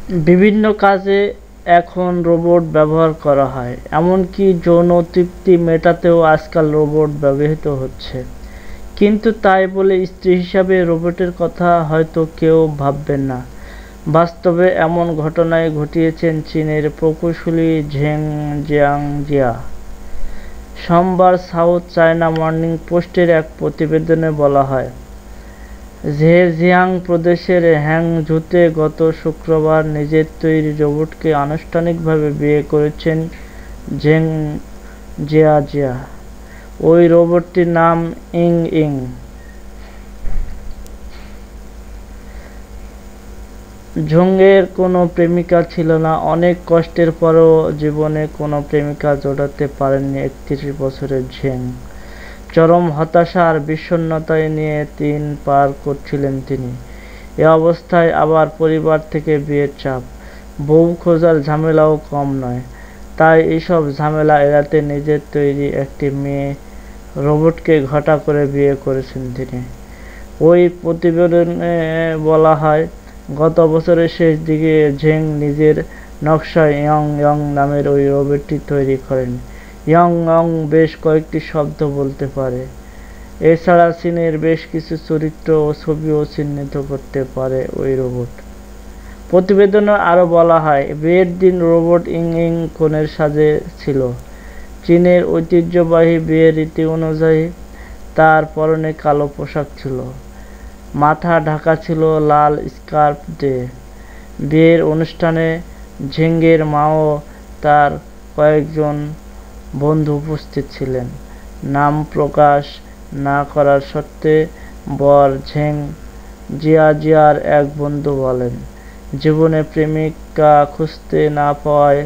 বিভিন্ন কাজে এখন রোবট ব্যবহার করা হয়, এমনকি যৌন তৃপ্তি মেটাতেও আজকাল রোবট ব্যবহৃত হচ্ছে। কিন্তু তাই বলে স্ত্রী হিসাবে রোবটের কথা হয়তো কেউ ভাববেন না। বাস্তবে এমন ঘটনাই ঘটিয়েছেন চীনের প্রকৌশলী ঝেং জিয়াংজিয়া। সোমবার সাউথ চায়না মর্নিং পোস্টের এক প্রতিবেদনে বলা হয়, জেজিয়াং প্রদেশের হ্যাংঝুতে গত শুক্রবার নিজের তৈরি রোবটকে আনুষ্ঠানিকভাবে বিয়ে করেছেন ঝেং জিয়াজিয়া। ওই রোবটটির নাম ইং ইং। ঝোংয়ের কোনো প্রেমিকা ছিল না। অনেক কষ্টের পরও জীবনে কোনো প্রেমিকা জোটাতে পারেননি ৩১ বছরের ঝেং। চরম হতাশা আর বিষণ্ণতায় নিয়ে দিন পার করছিলেন তিনি। এ অবস্থায় আবার পরিবার থেকে বিয়ের চাপ, বউ খোঁজার ঝামেলাও কম নয়। তাই এইসব ঝামেলা এড়াতে নিজের তৈরি একটি মেয়ে রোবটকে ঘটা করে বিয়ে করেছেন তিনি। ওই প্রতিবেদনে বলা হয়, গত বছরের শেষ দিকে ঝেং নিজের নকশায় ইয়ং ইয়ং নামের ওই রোবটটি তৈরি করেন। ইয়ং ইয়ং বেশ কয়েকটি শব্দ বলতে পারে। এছাড়া চীনের বেশ কিছু চরিত্র ও ছবিও চিহ্নিত করতে পারে ওই রোবট। প্রতিবেদনে আরও বলা হয়, বিয়ের দিন রোবট ইং ইং কনের সাজে ছিল। চীনের ঐতিহ্যবাহী বিয়ের রীতি অনুযায়ী তার পরনে কালো পোশাক ছিল, মাথা ঢাকা ছিল লাল স্কার্ফ দিয়ে। বিয়ের অনুষ্ঠানে ঝেংয়ের মা ও তার কয়েকজন বন্ধু উপস্থিত ছিলেন। নাম প্রকাশ না করার শর্তে বর ঝেং জিয়াজিয়ার এক বন্ধু বলেন, জীবনে প্রেমিকা খুঁজতে না পাওয়ায়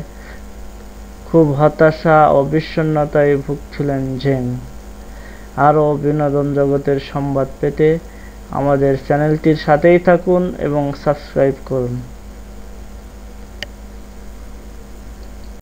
খুব হতাশা ও বিষণ্ণতায় ভুগছিলেন ঝেং। আরও বিনোদন জগতের সংবাদ পেতে আমাদের চ্যানেলটির সাথেই থাকুন এবং সাবস্ক্রাইব করুন।